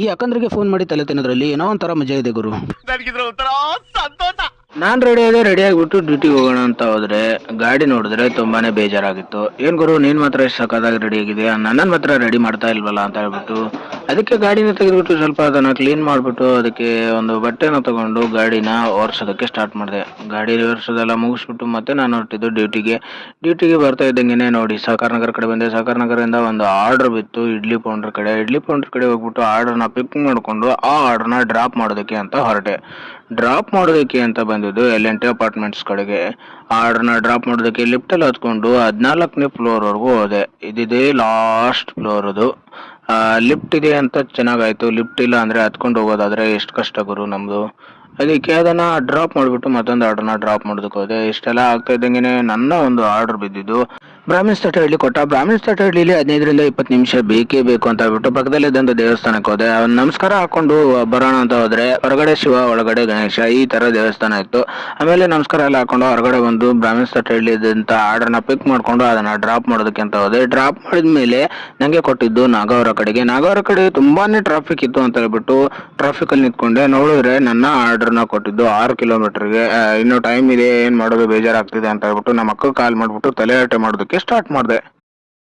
ಈ ಅಕ್ಕಂದ್ರಿಗೆ ಫೋನ್ ಮಾಡಿ ತಲೆ ತಿನ್ನೋದ್ರಲ್ಲಿ ಏನೋ ಒಂಥರ ಮಜಾ ಇದೆ ಗುರು. ನನಗಿದ್ರ ಒಂಥರ ಸಂತೋಷ. ನಾನು ರೆಡಿ ಆಗಿಬಿಟ್ಟು ಡ್ಯೂಟಿಗೆ ಹೋಗೋಣ ಅಂತ ಹೋದ್ರೆ ಗಾಡಿ ನೋಡಿದ್ರೆ ತುಂಬಾನೇ ಬೇಜಾರಾಗಿತ್ತು. ಏನ್ ಗುರು ನೀನ್ ಮಾತ್ರ ಎಷ್ಟು ಸಕ್ಕದಾಗಿ ರೆಡಿ ಆಗಿದೆಯಾ, ನನ್ನನ್ನು ಮಾತ್ರ ರೆಡಿ ಮಾಡ್ತಾ ಇಲ್ವಲ್ಲ ಅಂತ ಹೇಳ್ಬಿಟ್ಟು ಅದಕ್ಕೆ ಗಾಡಿನ ತೆಗೆದ್ಬಿಟ್ಟು ಸ್ವಲ್ಪ ಅದನ್ನ ಕ್ಲೀನ್ ಮಾಡ್ಬಿಟ್ಟು ಅದಕ್ಕೆ ಒಂದು ಬಟ್ಟೆನ ತಗೊಂಡು ಗಾಡಿನ ಓಡಿಸೋದಕ್ಕೆ ಸ್ಟಾರ್ಟ್ ಮಾಡಿದೆ. ಗಾಡಿ ಓಡಿಸೋದೆಲ್ಲ ಮುಗಿಸ್ಬಿಟ್ಟು ಮತ್ತೆ ನಾನು ಹೊರಟಿದ್ದು ಡ್ಯೂಟಿಗೆ ಬರ್ತಾ ಇದ್ದಂಗೆನೆ ನೋಡಿ ಸಹಕಾರ ನಗರ ಕಡೆ ಬಂದೆ. ಸಹಕಾರ ನಗರದಿಂದ ಒಂದು ಆರ್ಡರ್ ಬಿತ್ತು ಇಡ್ಲಿ ಪೌಂಡರ್ ಕಡೆ ಹೋಗ್ಬಿಟ್ಟು ಆರ್ಡರ್ನ ಪಿಕ್ ಮಾಡಿಕೊಂಡು ಆ ಆರ್ಡರ್ನ ಡ್ರಾಪ್ ಮಾಡೋದಕ್ಕೆ ಅಂತ ಹೊರಟೆ. ಡ್ರಾಪ್ ಮಾಡೋದಕ್ಕೆ ಅಂತ ಬಂದಿದ್ದು L&T ಅಪಾರ್ಟ್ಮೆಂಟ್ಸ್ ಕಡೆಗೆ. ಆರ್ಡರ್ನ ಡ್ರಾಪ್ ಮಾಡೋದಕ್ಕೆ ಲಿಫ್ಟಲ್ಲಿ ಹತ್ಕೊಂಡು 14ನೇ ಫ್ಲೋರ್ವರೆಗೂ ಹೋದೆ. ಇದಿದೆ ಲಾಸ್ಟ್ ಫ್ಲೋರ್ ಅದು. ಲಿಫ್ಟ್ ಇದೆ ಅಂತ ಚೆನ್ನಾಗಾಯ್ತು, ಲಿಫ್ಟ್ ಇಲ್ಲ ಅಂದರೆ ಹತ್ಕೊಂಡು ಹೋಗೋದಾದ್ರೆ ಎಷ್ಟು ಕಷ್ಟ ಗುರು ನಮ್ಮದು. ಅದಕ್ಕೆ ಅದನ್ನ ಡ್ರಾಪ್ ಮಾಡಿಬಿಟ್ಟು ಮತ್ತೊಂದು ಆರ್ಡರ್ನ ಡ್ರಾಪ್ ಮಾಡೋದಕ್ಕೆ ಹೋದೆ. ಇಷ್ಟೆಲ್ಲ ಆಗ್ತಾ ಇದ್ದಂಗೆ ನನ್ನ ಒಂದು ಆರ್ಡರ್ ಬಿದ್ದಿದ್ದು ಬ್ರಾಹ್ಮಿನ್ಸ್ ತಟ್ಟಹಳ್ಳಿ ಕೊಟ್ಟ. ಬ್ರಾಹ್ಮಿನ್ಸ್ ತಟ್ಟಹಳ್ಳಿಲಿ 15ರಿಂದ 20 ನಿಮಿಷ ಬೇಕೇ ಬೇಕು ಅಂತ ಹೇಳ್ಬಿಟ್ಟು ಪಕ್ಕದಲ್ಲಿದ್ದಂಥ ದೇವಸ್ಥಾನಕ್ಕೆ ಹೋದೆ. ನಮಸ್ಕಾರ ಹಾಕೊಂಡು ಬರೋಣ ಅಂತ ಹೋದ್ರೆ ಹೊರಗಡೆ ಶಿವ ಒಳಗಡೆ ಗಣೇಶ ಈ ತರ ದೇವಸ್ಥಾನ ಇತ್ತು. ಆಮೇಲೆ ನಮಸ್ಕಾರ ಎಲ್ಲ ಹಾಕೊಂಡು ಹೊರಗಡೆ ಬಂದು ಬ್ರಾಹ್ಮಿನ್ಸ್ ತಟ್ಟಹಳ್ಳಿ ಇದ್ದಂಥ ಆರ್ಡರ್ನ ಪಿಕ್ ಮಾಡ್ಕೊಂಡು ಅದನ್ನ ಡ್ರಾಪ್ ಮಾಡೋದಕ್ಕೆ ಅಂತ ಹೋದೆ. ಡ್ರಾಪ್ ಮಾಡಿದ್ಮೇಲೆ ನಂಗೆ ಕೊಟ್ಟಿದ್ದು ನಾಗವರ ಕಡೆ ತುಂಬಾನೇ ಟ್ರಾಫಿಕ್ ಇತ್ತು ಅಂತ ಹೇಳ್ಬಿಟ್ಟು ಟ್ರಾಫಿಕ್ ಅಲ್ಲಿ ನಿಂತ್ಕೊಂಡೆ. ನೋಡಿದ್ರೆ ನನ್ನ ಆರ್ಡರ್ನ ಕೊಟ್ಟಿದ್ದು 6 ಕಿಲೋಮೀಟರ್ಗೆ. ಇನ್ನು ಟೈಮ್ ಇದೆ, ಏನ್ ಮಾಡೋದು ಬೇಜಾರಾಗ್ತಿದೆ ಅಂತ ಹೇಳ್ಬಿಟ್ಟು ನಮ್ಮ ಅಕ್ಕ ಕಾಲ್ ಮಾಡ್ಬಿಟ್ಟು ತಲೆ ಆಟೆ ಮಾಡೋದಕ್ಕೆ ಸ್ಟಾರ್ಟ್ ಮಾಡಿದೆ.